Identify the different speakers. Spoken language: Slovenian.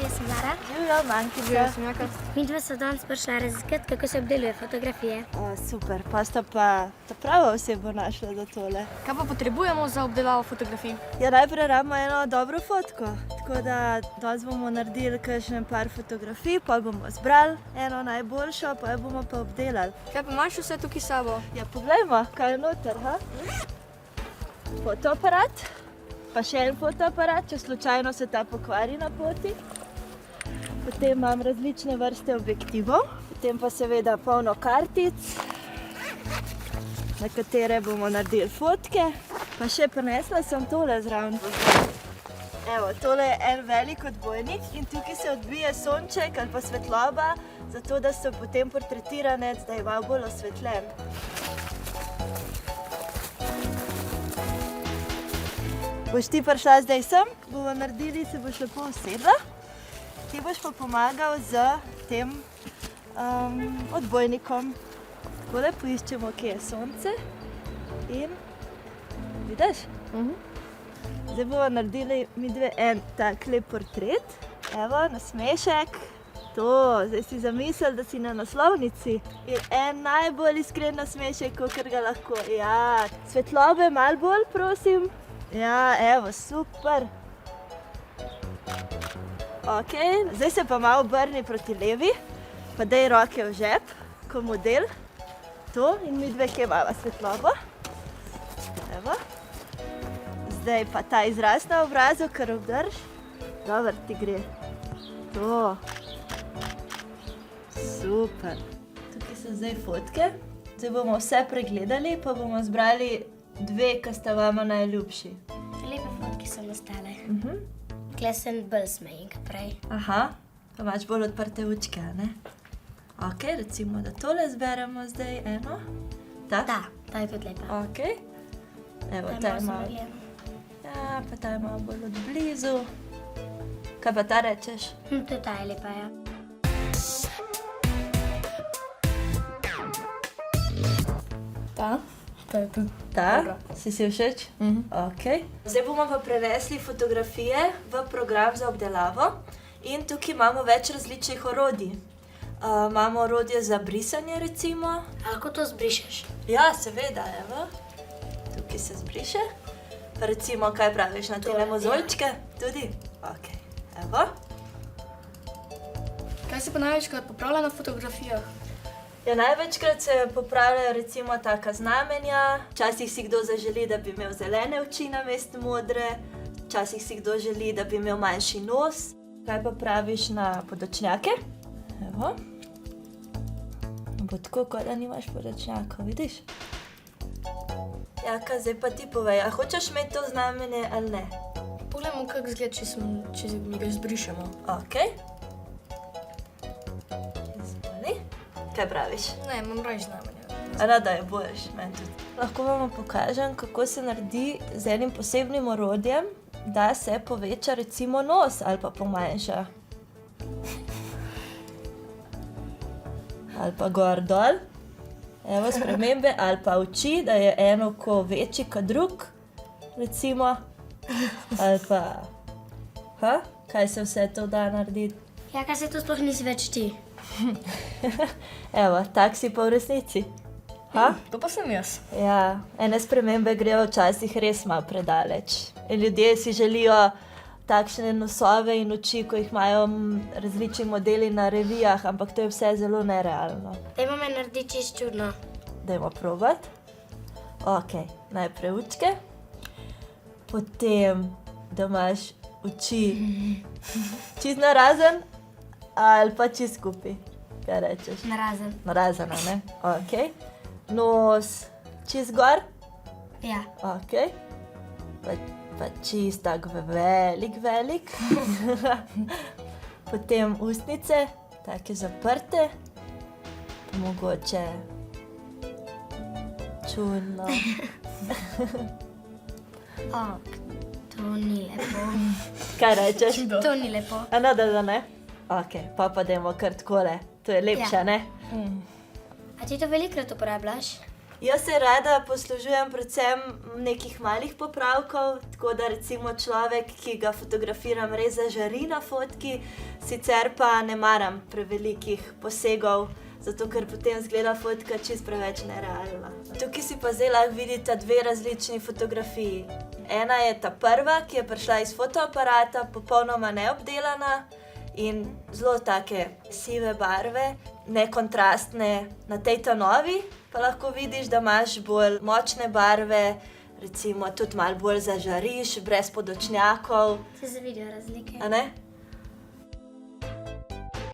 Speaker 1: jaz sem Lara.
Speaker 2: Živjo, Mankica.
Speaker 3: Jaz sem Jaka.
Speaker 1: Midva sva danes prišla raziskati, kako se obdeluje fotografije.
Speaker 2: Super, pa sta pa ta prava oseba našla za tole.
Speaker 3: Kaj pa potrebujemo za obdelavo fotografij?
Speaker 2: Ja, najprej rabimo eno dobro fotko, tako da danes bomo naredili kakšen par fotografij, pa bomo zbrali eno najboljšo, pa jo bomo pa obdelali.
Speaker 3: Kaj pa imaš vse tukaj s sabo?
Speaker 2: Ja, poglejmo, kaj je noter, ha? Fotoaparat, pa še en fotoaparat, če slučajno se ta pokvari na poti. Potem imam različne vrste objektivov, potem pa seveda polno kartic, na katere bomo naredili fotke. Pa še prinesla sem tole zraven. Evo, tole je en velik odbojnik in tukaj se odbije sonček ali pa svetloba, zato da so potem portretirane, da je malo bolj osvetljen. Boš ti prišla zdaj sem, bomo naredili, se boš lepo usedla. Ti boš pa pomagal z tem odbojnikom. Takole poiščemo, kje je sonce in vidiš? Zdaj bomo naredili midve en tak lep portret. Evo, nasmešek. To, zdaj si zamisel, da si na naslovnici. In en najbolj iskren nasmešek, kakor ga lahko. Ja, svetlobe malo bolj, prosim. Ja, evo, super. Ok, zdaj se pa malo obrni proti levi, pa daj roke v žep, ko model. To in midve, kje imava svetlobo. Evo. Zdaj pa ta izraz na obrazu, kar obdrž. Dobro ti gre. To. Super. Tukaj so zdaj fotke. Zdaj bomo vse pregledali, pa bomo zbrali dve, ki sta vama najljubši.
Speaker 1: Lepe fotke so nastale. Tukaj sem bolj smejim, kot prej.
Speaker 2: Aha, pa imaš bolj odprte očke, a ne? Ok, recimo, da tole zberemo zdaj eno. Ta?
Speaker 1: Da, ta je tudi lepa.
Speaker 2: Ok. Evo, ta je malo. Ja, pa ta je malo bolj od blizu. Kaj pa ta rečeš?
Speaker 1: Tudi ta je lepa, ja.
Speaker 3: Ta? Ta je tudi.
Speaker 2: Ta? Si všeč? Ok. Zdaj bomo pa prenesli fotografije v program za obdelavo in tukaj imamo več različnih orodij. Imamo orodje za brisanje, recimo.
Speaker 1: A lahko to zbrišeš?
Speaker 2: Ja, seveda, evo. Tukaj se zbriše. Pa recimo, kaj praviš na tele mozolčke? Tudi? Ok, evo.
Speaker 3: Kaj se pa največkrat popravlja na fotografijah?
Speaker 2: Ja, največkrat se popravljajo recimo taka znamenja. Včasih si kdo zaželi, da bi imel zelene oči namesto modre. Včasih si kdo želi, da bi imel manjši nos. Kaj pa praviš na podočnjake? Evo. Bo tako, kot da nimaš podočnjakov, vidiš? Jaka, zdaj pa ti povej, a hočeš imeti to znamenje ali ne?
Speaker 3: Poglejmo, kako izgleda, če mi ga izbrišemo.
Speaker 2: Ok. Izvoli. Kaj praviš?
Speaker 3: Ne, imam raje znamenja.
Speaker 2: Rada je boljš, meni tudi. Lahko vam pokažem, kako se naredi z enim posebnim orodjem, da se poveča recimo nos ali pa pomanjša. Ali pa gor dol. Evo spremembe, ali pa oči, da je eno oko večji kot drug, recimo. Ali pa, kaj se vse to da narediti?
Speaker 1: Ja, kaj se to sploh nisi več ti?
Speaker 2: Evo, tak si pa v resnici.
Speaker 3: To pa sem jaz.
Speaker 2: Ja, ene spremembe grejo včasih res malo predaleč. In ljudje si želijo takšne nosove in oči, ko jih imajo različni modeli na revijah, ampak to je vse zelo nerealno.
Speaker 1: Dajmo me narediti čist čudno.
Speaker 2: Dajmo probati. Ok, najprej očke. Potem, da imaš oči čist narazen ali pa čist skupaj. Kaj rečeš?
Speaker 1: Narazen.
Speaker 2: Narazen, a ne? Ok. Nos čist gor.
Speaker 1: Ja.
Speaker 2: Ok. Pa čist tak velik. Potem ustnice, take zaprte. Mogoče čudno.
Speaker 1: To ni lepo.
Speaker 2: Kaj rečeš?
Speaker 1: To ni lepo.
Speaker 2: A no, da ne? Ok, pa dajmo kar takole. To je lepše,
Speaker 1: Ja.
Speaker 2: ne?
Speaker 1: A ti to velikrat uporabljaš?
Speaker 2: Jaz se rada poslužujem predvsem nekih malih popravkov, tako da recimo človek, ki ga fotografiram, res zažari na fotki, sicer pa ne maram prevelikih posegov, zato ker potem izgleda fotka čisto preveč nerealna. Tukaj si pa zdaj lahko vidite dve različni fotografiji. Ena je ta prva, ki je prišla iz fotoaparata, popolnoma neobdelana in zelo take sive barve, nekontrastne. Na tej ta novi pa lahko vidiš, da imaš bolj močne barve, recimo tudi malo bolj zažariš, brez podočnjakov.
Speaker 1: Se vidijo razlike.
Speaker 2: A ne?